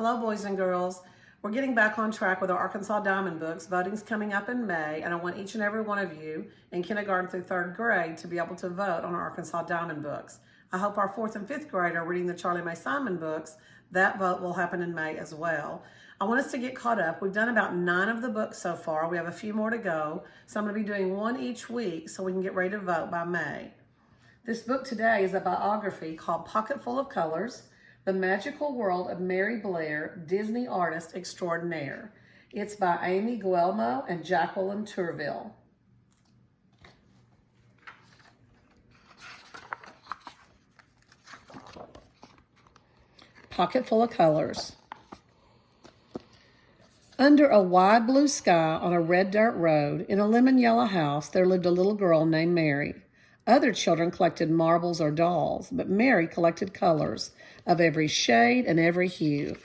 Hello, boys and girls. We're getting back on track with our Arkansas Diamond books. Voting's coming up in May, and I want each and every one of you in kindergarten through third grade to be able to vote on our Arkansas Diamond books. I hope our fourth and fifth grade are reading the Charlie Mae Simon books. That vote will happen in May as well. I want us to get caught up. We've done about 9 of the books so far. We have a few more to go, so I'm going to be doing one each week so we can get ready to vote by May. This book today is a biography called Pocketful of Colors: The Magical World of Mary Blair, Disney Artist Extraordinaire. It's by Amy Guillermo and Jacqueline Tourville. Pocketful of Colors. Under a wide blue sky on a red dirt road in a lemon yellow house, there lived a little girl named Mary. Other children collected marbles or dolls, but Mary collected colors of every shade and every hue.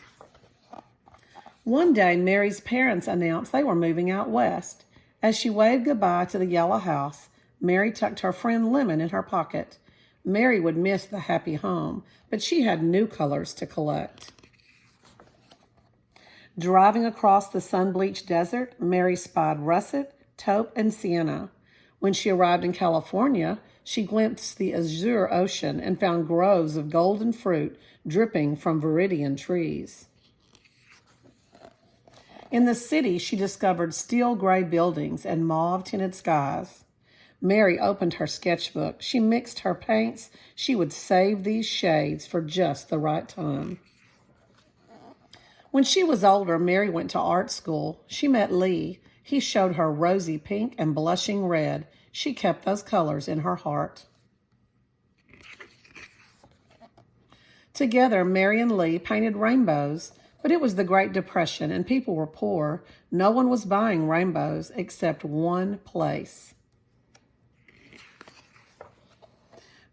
One day, Mary's parents announced they were moving out west. As she waved goodbye to the yellow house, Mary tucked her friend Lemon in her pocket. Mary would miss the happy home, but she had new colors to collect. Driving across the sun-bleached desert, Mary spied russet, taupe, and sienna. When she arrived in California, she glimpsed the azure ocean and found groves of golden fruit dripping from viridian trees. In the city, she discovered steel gray buildings and mauve-tinted skies. Mary opened her sketchbook. She mixed her paints. She would save these shades for just the right time. When she was older, Mary went to art school. She met Lee. He showed her rosy pink and blushing red. She kept those colors in her heart. Together, Mary and Lee painted rainbows, but it was the Great Depression and people were poor. No one was buying rainbows except one place.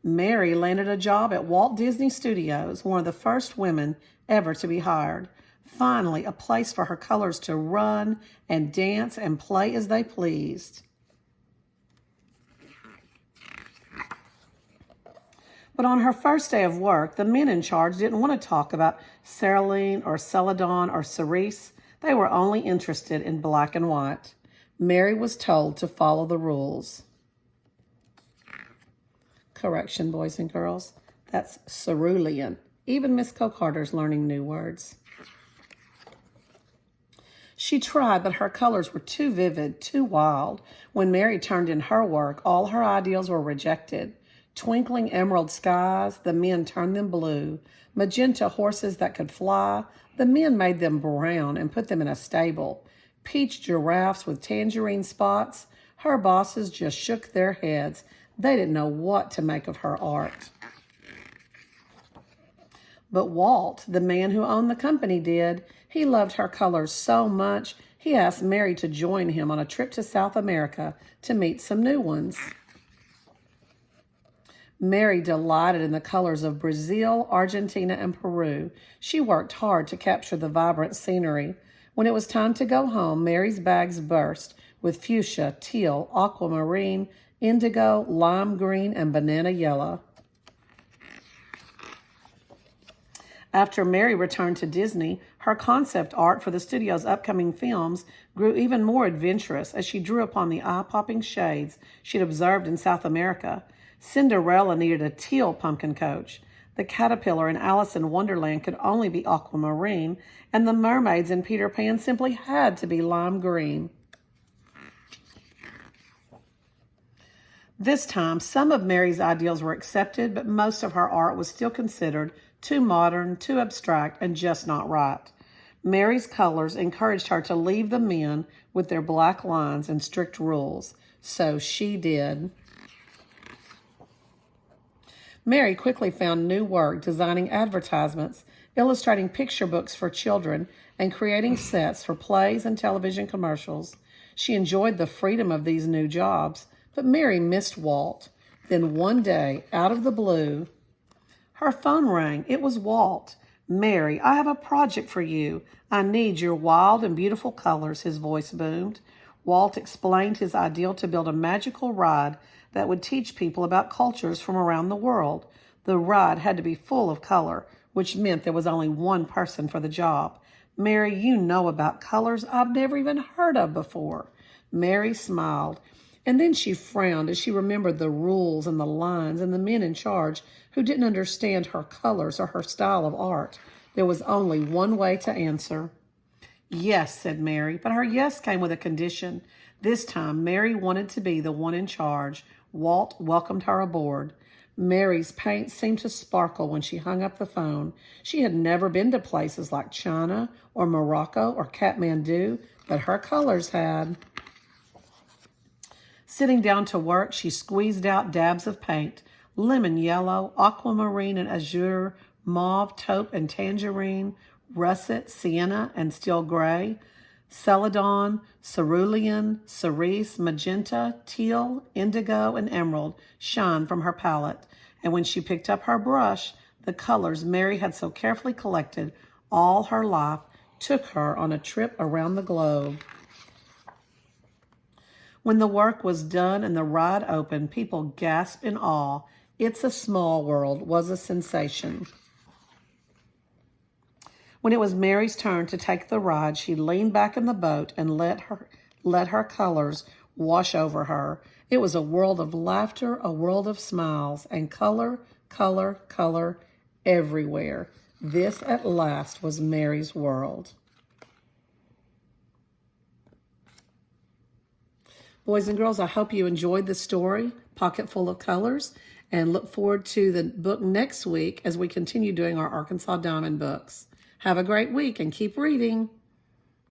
Mary landed a job at Walt Disney Studios, one of the first women ever to be hired. Finally, a place for her colors to run and dance and play as they pleased. But on her first day of work, the men in charge didn't want to talk about Celine or Celadon or Cerise. They were only interested in black and white. Mary was told to follow the rules. Correction, boys and girls. That's cerulean. Even Miss Cocarter's learning new words. She tried, but her colors were too vivid, too wild. When Mary turned in her work, all her ideals were rejected. Twinkling emerald skies, the men turned them blue. Magenta horses that could fly, the men made them brown and put them in a stable. Peach giraffes with tangerine spots, her bosses just shook their heads. They didn't know what to make of her art. But Walt, the man who owned the company, did. He loved her colors so much, he asked Mary to join him on a trip to South America to meet some new ones. Mary delighted in the colors of Brazil, Argentina, and Peru. She worked hard to capture the vibrant scenery. When it was time to go home, Mary's bags burst with fuchsia, teal, aquamarine, indigo, lime green, and banana yellow. After Mary returned to Disney, her concept art for the studio's upcoming films grew even more adventurous as she drew upon the eye-popping shades she'd observed in South America. Cinderella needed a teal pumpkin coach. The caterpillar in Alice in Wonderland could only be aquamarine, and the mermaids in Peter Pan simply had to be lime green. This time, some of Mary's ideals were accepted, but most of her art was still considered too modern, too abstract, and just not right. Mary's colors encouraged her to leave the men with their black lines and strict rules, so she did. Mary quickly found new work designing advertisements, illustrating picture books for children, and creating sets for plays and television commercials. She enjoyed the freedom of these new jobs, but Mary missed Walt. Then one day, out of the blue, her phone rang. It was Walt. "Mary, I have a project for you. I need your wild and beautiful colors," his voice boomed. Walt explained his ideal to build a magical ride that would teach people about cultures from around the world. The ride had to be full of color, which meant there was only one person for the job. Mary, you know about colors I've never even heard of before. Mary smiled, and then she frowned as she remembered the rules and the lines and the men in charge who didn't understand her colors or her style of art. There was only one way to answer. Yes, said Mary, but her yes came with a condition. This time, Mary wanted to be the one in charge. Walt welcomed her aboard. Mary's paint seemed to sparkle when she hung up the phone. She had never been to places like China or Morocco or Kathmandu, but her colors had. Sitting down to work, she squeezed out dabs of paint. Lemon yellow, aquamarine and azure, mauve, taupe and tangerine, russet, sienna and steel gray, celadon, cerulean, cerise, magenta, teal, indigo, and emerald shone from her palette. And when she picked up her brush, the colors Mary had so carefully collected all her life took her on a trip around the globe. When the work was done and the ride opened, people gasped in awe. It's a Small World was a sensation. When it was Mary's turn to take the ride, she leaned back in the boat and let her colors wash over her. It was a world of laughter, a world of smiles, and color, color, color everywhere. This at last was Mary's world. Boys and girls, I hope you enjoyed the story, Pocket Full of Colors, and look forward to the book next week as we continue doing our Arkansas Diamond books. Have a great week and keep reading.